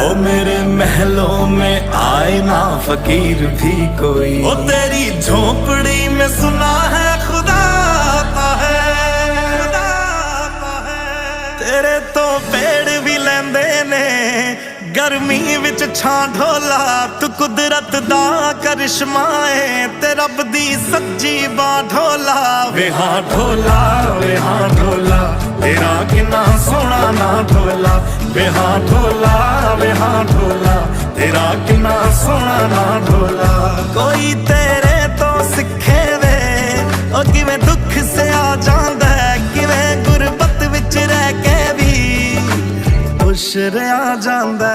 ओ मेरे महलों में आए ना फकीर भी कोई, ओ तेरी झोपड़ी में सुना है खुदा आता है, खुदा आता है। तेरे तो पेड़ भी लेंदे ने गर्मी विच छां ढोला, तू कुदरत दा करिश्मा है ते रब दी सच्ची बां ढोला। वे हाँ ढोला, वे हाँ ढोला, तेरा किन्ना सोहना ना ढोला। वे हाँ ढोला, वे हाँ ढोला, तेरा किन्ना सोहना ना ढोला। कोई तेरे तो सिखे वे ओ किवें दुख से आ जांदा है, किवें गुरबत विच रह के भी खुश रहा जांदा।